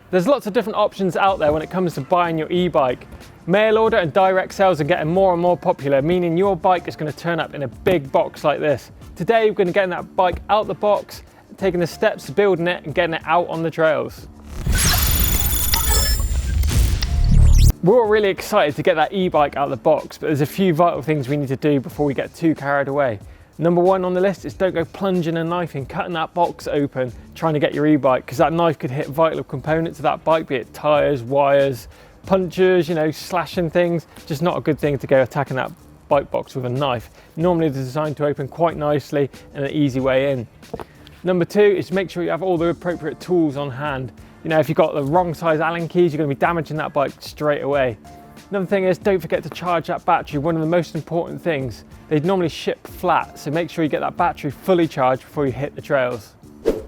There's lots of different options out there when it comes to buying your e-bike. Mail order and direct sales are getting more and more popular, meaning your bike is going to turn up in a big box like this. Today we're going to get that bike out the box, taking the steps to building it and getting it out on the trails. We're all really excited to get that e-bike out of the box, but there's a few vital things we need to do before we get too carried away. Number one on the list is don't go plunging a knife in, cutting that box open, trying to get your e-bike, because that knife could hit vital components of that bike, be it tyres, wires, punctures, slashing things. Just not a good thing to go attacking that bike box with a knife. Normally they're designed to open quite nicely and an easy way in. Number two is make sure you have all the appropriate tools on hand. If you've got the wrong size Allen keys, you're going to be damaging that bike straight away. Another thing is don't forget to charge that battery, one of the most important things. They'd normally ship flat, so make sure you get that battery fully charged before you hit the trails.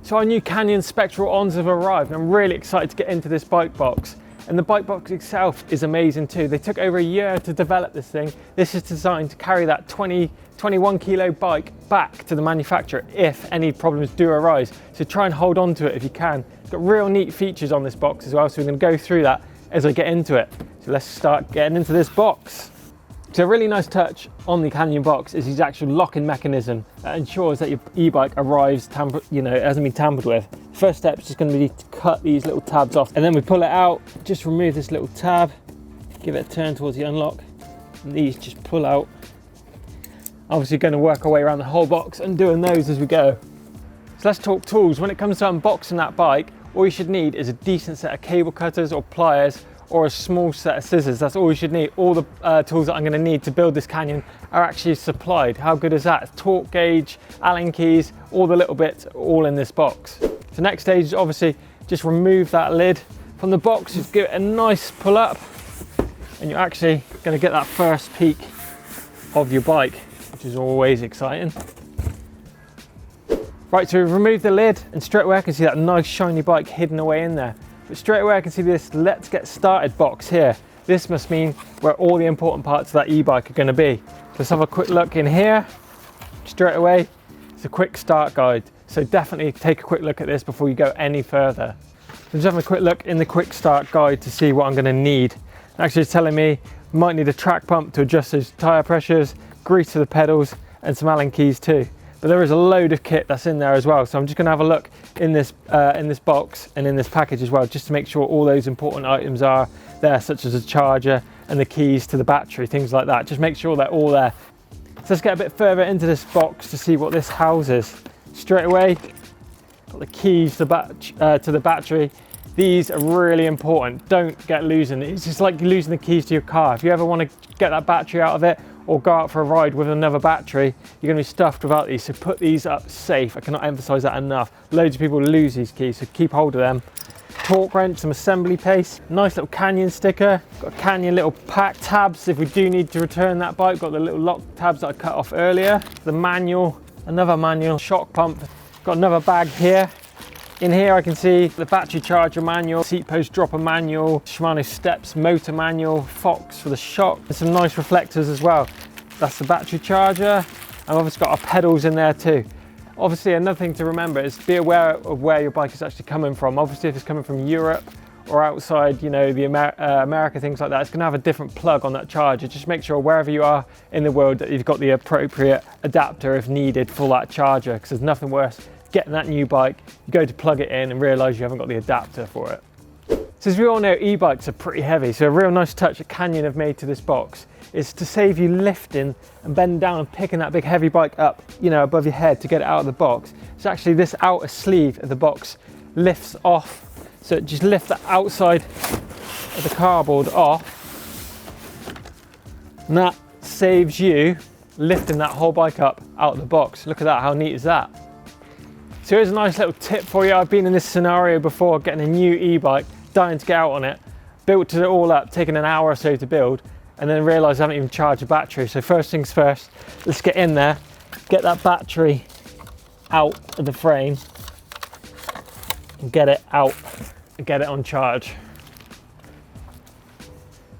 So our new Canyon Spectral Ons have arrived, and I'm really excited to get into this bike box. And the bike box itself is amazing too. They took over a year to develop this thing. This is designed to carry that 21 kilo bike back to the manufacturer if any problems do arise. So try and hold on to it if you can. It's got real neat features on this box as well, so we're going to go through that as I get into it. So let's start getting into this box. So a really nice touch on the Canyon box is his actual locking mechanism that ensures that your e-bike arrives it hasn't been tampered with. First step is just going to be to cut these little tabs off, and then we pull it out, just remove this little tab, give it a turn towards the unlock, and these just pull out. Obviously going to work our way around the whole box and doing those as we go. So let's talk tools. When it comes to unboxing that bike, all you should need is a decent set of cable cutters or pliers, or a small set of scissors. That's all you should need. All the tools that I'm going to need to build this Canyon are actually supplied. How good is that? Torque gauge, Allen keys, all the little bits, all in this box. So next stage is obviously just remove that lid from the box, just give it a nice pull up, and you're actually going to get that first peek of your bike, which is always exciting. Right, so we've removed the lid, and straight away I can see that nice shiny bike hidden away in there. But straight away I can see this let's get started box here. This must mean where all the important parts of that e-bike are going to be. Let's have a quick look in here. Straight away, it's a quick start guide. So definitely take a quick look at this before you go any further. So just having a quick look in the quick start guide to see what I'm going to need. Actually it's telling me you might need a track pump to adjust those tyre pressures, grease to the pedals, and some Allen keys too. But there is a load of kit that's in there as well. So I'm just going to have a look in this box and in this package as well, just to make sure all those important items are there, such as a charger and the keys to the battery, things like that. Just make sure they're all there. So let's get a bit further into this box to see what this houses. Straight away, got the keys to the battery. These are really important. Don't get losing. It's just like losing the keys to your car. If you ever want to get that battery out of it, or go out for a ride with another battery, you're going to be stuffed without these. So put these up safe. I cannot emphasize that enough. Loads of people lose these keys, so keep hold of them. Torque wrench, some assembly paste, nice little Canyon sticker, got a Canyon little pack tabs if we do need to return that bike, got the little lock tabs that I cut off earlier, the manual, another manual, shock pump, got another bag here. In here I can see the battery charger manual, seat post dropper manual, Shimano steps motor manual, Fox for the shock, and some nice reflectors as well. That's the battery charger, and I've obviously got our pedals in there too. Obviously another thing to remember is be aware of where your bike is actually coming from. Obviously if it's coming from Europe or outside, the America, things like that, it's going to have a different plug on that charger. Just make sure wherever you are in the world that you've got the appropriate adapter if needed for that charger, because there's nothing worse getting that new bike, you go to plug it in and realise you haven't got the adapter for it. So as we all know, e-bikes are pretty heavy, so a real nice touch that Canyon have made to this box is to save you lifting and bending down and picking that big heavy bike up, above your head to get it out of the box. So actually this outer sleeve of the box lifts off, so it just lifts the outside of the cardboard off, and that saves you lifting that whole bike up out of the box. Look at that, how neat is that? So here's a nice little tip for you. I've been in this scenario before, getting a new e-bike, dying to get out on it, built it all up, taking an hour or so to build, and then realised I haven't even charged the battery. So first things first, let's get in there, get that battery out of the frame, and get it out and get it on charge.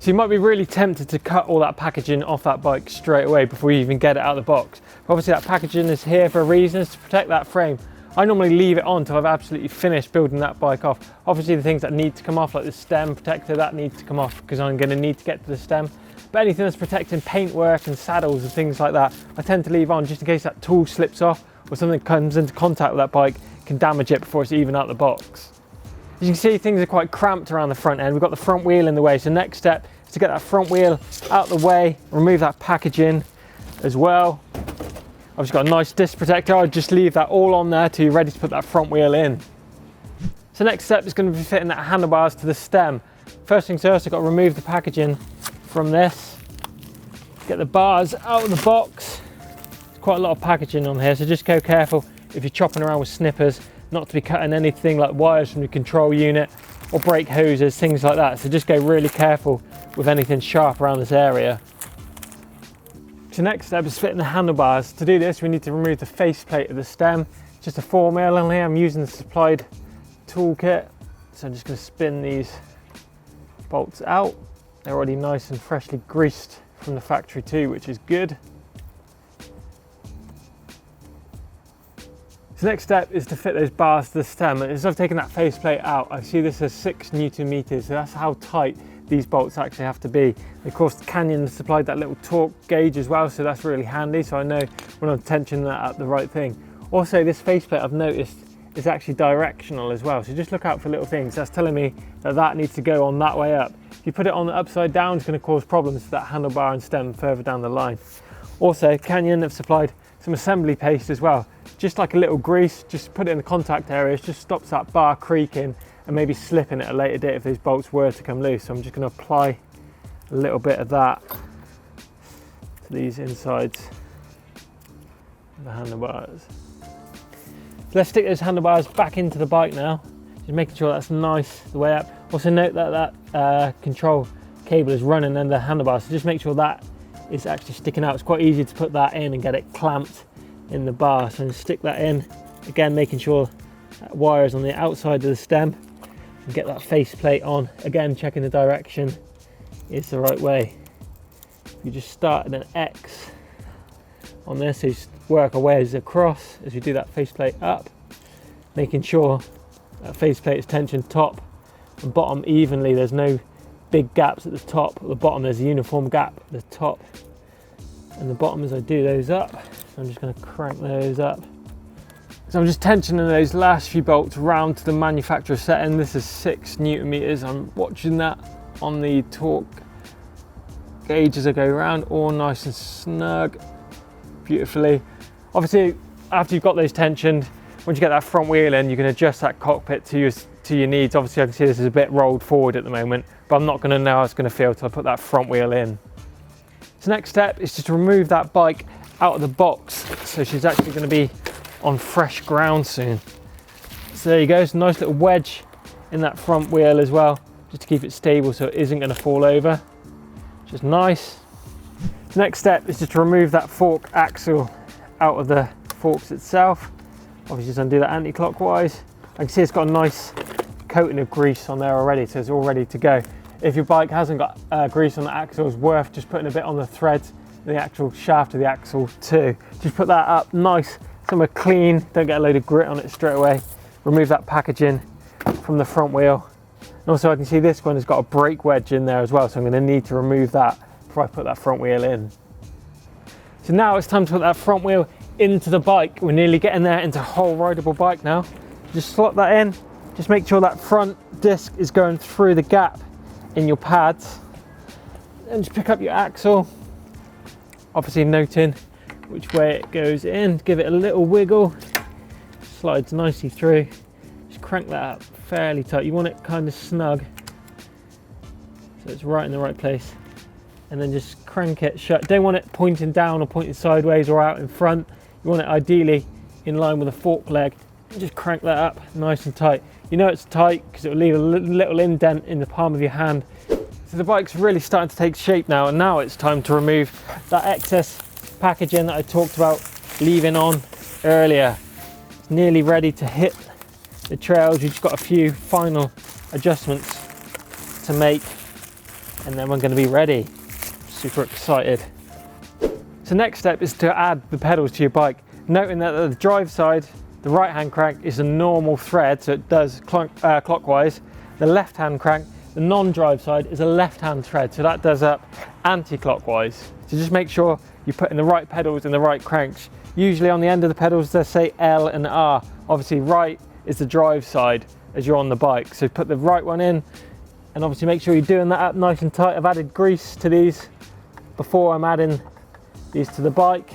So you might be really tempted to cut all that packaging off that bike straight away before you even get it out of the box. But obviously that packaging is here for a reason, is to protect that frame. I normally leave it on until I've absolutely finished building that bike off. Obviously the things that need to come off, like the stem protector, that needs to come off because I'm going to need to get to the stem. But anything that's protecting paintwork and saddles and things like that, I tend to leave on just in case that tool slips off or something comes into contact with that bike, can damage it before it's even out the box. As you can see, things are quite cramped around the front end. We've got the front wheel in the way, so next step is to get that front wheel out the way, remove that packaging as well. I've just got a nice disc protector. I'll just leave that all on there till you're ready to put that front wheel in. So next step is going to be fitting that handlebars to the stem. First things first, I've got to remove the packaging from this. Get the bars out of the box. There's quite a lot of packaging on here, so just go careful if you're chopping around with snippers, not to be cutting anything like wires from the control unit or brake hoses, things like that. So just go really careful with anything sharp around this area. So next step is fitting the handlebars. To do this, we need to remove the faceplate of the stem. Just a 4mm on here. I'm using the supplied toolkit. So I'm just going to spin these bolts out. They're already nice and freshly greased from the factory too, which is good. So next step is to fit those bars to the stem. As I've taken that faceplate out, I see this as 6 Nm, so that's how tight these bolts actually have to be. Of course, Canyon supplied that little torque gauge as well, so that's really handy, so I know when I'm tensioning that up the right thing. Also, this faceplate I've noticed is actually directional as well, so just look out for little things. That's telling me that that needs to go on that way up. If you put it on the upside down, it's going to cause problems to that handlebar and stem further down the line. Also, Canyon have supplied some assembly paste as well. Just like a little grease, just put it in the contact areas, just stops that bar creaking and maybe slipping at a later date if those bolts were to come loose. So I'm just going to apply a little bit of that to these insides of the handlebars. So let's stick those handlebars back into the bike now, just making sure that's nice the way up. Also note that that control cable is running under the handlebars, so just make sure that is actually sticking out. It's quite easy to put that in and get it clamped in the bar, so I'm going to stick that in again, making sure that wire is on the outside of the stem, and get that faceplate on again, checking the direction is the right way. You just start at an X on this, so you work our ways across as you do that faceplate up, making sure that faceplate is tensioned top and bottom evenly. There's no big gaps at the top or the bottom. There's a uniform gap at the top and the bottom as I do those up. So I'm just going to crank those up. So I'm just tensioning those last few bolts round to the manufacturer setting. This is 6 Nm. I'm watching that on the torque gauge as I go around, all nice and snug, beautifully. Obviously, after you've got those tensioned, once you get that front wheel in, you can adjust that cockpit to your needs. Obviously, I can see this is a bit rolled forward at the moment, but I'm not going to know how it's going to feel until I put that front wheel in. So next step is just to remove that bike out of the box, so she's actually going to be on fresh ground soon. So there you go, it's a nice little wedge in that front wheel as well, just to keep it stable so it isn't going to fall over, which is nice. The next step is just to remove that fork axle out of the forks itself. Obviously just undo that anti-clockwise. I can see it's got a nice coating of grease on there already, so it's all ready to go. If your bike hasn't got grease on the axle, it's worth just putting a bit on the threads, the actual shaft of the axle too. Just put that up nice, somewhere clean, don't get a load of grit on it straight away. Remove that packaging from the front wheel. And also I can see this one has got a brake wedge in there as well, so I'm going to need to remove that before I put that front wheel in. So now it's time to put that front wheel into the bike. We're nearly getting there into a whole rideable bike now. Just slot that in, just make sure that front disc is going through the gap in your pads, and just pick up your axle, obviously noting which way it goes in, give it a little wiggle, slides nicely through, just crank that up fairly tight. You want it kind of snug so it's right in the right place, and then just crank it shut. Don't want it pointing down or pointing sideways or out in front. You want it ideally in line with a fork leg. Just crank that up nice and tight. You know it's tight because it will leave a little indent in the palm of your hand. So the bike's really starting to take shape now, and now it's time to remove that excess packaging that I talked about leaving on earlier. It's nearly ready to hit the trails. You've just got a few final adjustments to make, and then we're going to be ready. Super excited. So next step is to add the pedals to your bike. Noting that the drive side the right hand crank is a normal thread, so it does clockwise. The left hand crank, the non-drive side, is a left hand thread, so that does up anti-clockwise. So just make sure you put in the right pedals and the right cranks. Usually on the end of the pedals they say L and R. Obviously right is the drive side as you're on the bike, so put the right one in, and obviously make sure you're doing that up nice and tight. I've added grease to these before I'm adding these to the bike.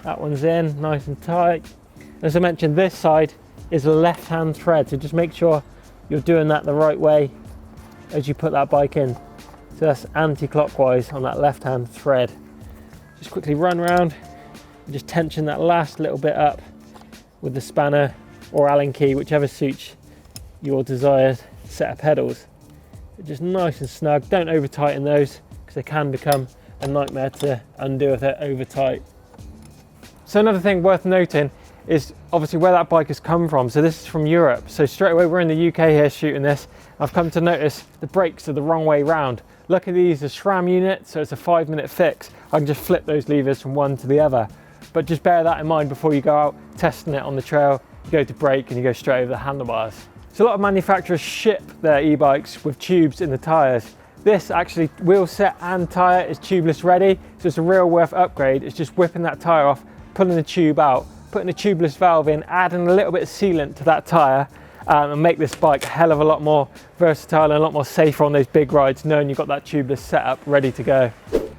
That one's in nice and tight. As I mentioned, this side is a left hand thread, so just make sure you're doing that the right way as you put that bike in. So that's anti-clockwise on that left hand thread. Just quickly run around and just tension that last little bit up with the spanner or Allen key, whichever suits your desired set of pedals. Just nice and snug. Don't over tighten those because they can become a nightmare to undo if they're over tight. So another thing worth noting is obviously where that bike has come from. So this is from Europe. So straight away we're in the UK here shooting this. I've come to notice the brakes are the wrong way round. Luckily these are SRAM units, so it's a 5-minute fix. I can just flip those levers from one to the other. But just bear that in mind before you go out testing it on the trail. You go to brake and you go straight over the handlebars. So a lot of manufacturers ship their e-bikes with tubes in the tyres. This actually, wheel set and tyre, is tubeless ready, so it's a real worth upgrade. It's just whipping that tyre off, pulling the tube out, putting a tubeless valve in, adding a little bit of sealant to that tyre, and make this bike a hell of a lot more versatile and a lot more safer on those big rides, knowing you've got that tubeless setup ready to go.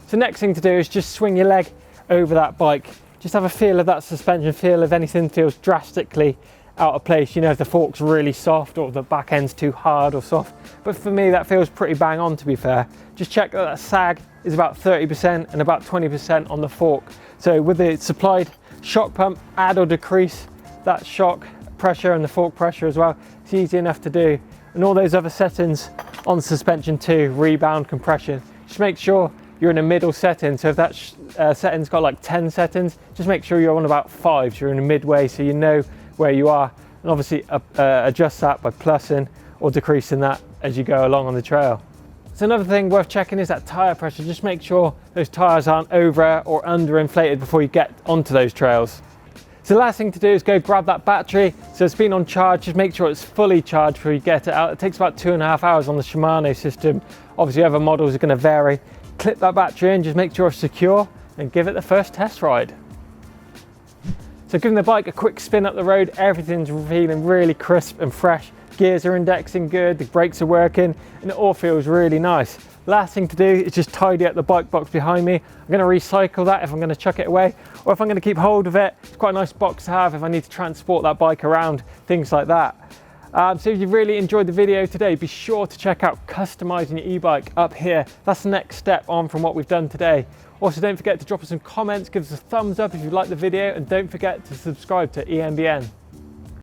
So next thing to do is just swing your leg over that bike. Just have a feel of that suspension, feel if anything feels drastically out of place. You know, if the fork's really soft or the back end's too hard or soft. But for me, that feels pretty bang on, to be fair. Just check that that sag is about 30% and about 20% on the fork. So with the supplied shock pump, add or decrease that shock pressure and the fork pressure as well. It's easy enough to do. And all those other settings on suspension too, rebound, compression, just make sure you're in a middle setting. So if that setting's got like 10 settings, just make sure you're on about 5, so you're in a midway, so you know where you are, and obviously adjust that by plussing or decreasing that as you go along on the trail. So another thing worth checking is that tyre pressure. Just make sure those tyres aren't over or under inflated before you get onto those trails. So the last thing to do is go grab that battery. So it's been on charge, just make sure it's fully charged before you get it out. It takes about 2.5 hours on the Shimano system. Obviously other models are going to vary. Clip that battery in, just make sure it's secure, and give it the first test ride. So giving the bike a quick spin up the road, everything's feeling really crisp and fresh. Gears are indexing good, the brakes are working, and it all feels really nice. Last thing to do is just tidy up the bike box behind me. I'm going to recycle that if I'm going to chuck it away, or if I'm going to keep hold of it. It's quite a nice box to have if I need to transport that bike around, things like that. So if you've really enjoyed the video today, be sure to check out customizing your e-bike up here. That's the next step on from what we've done today. Also, don't forget to drop us some comments, give us a thumbs up if you like the video, and don't forget to subscribe to EMBN.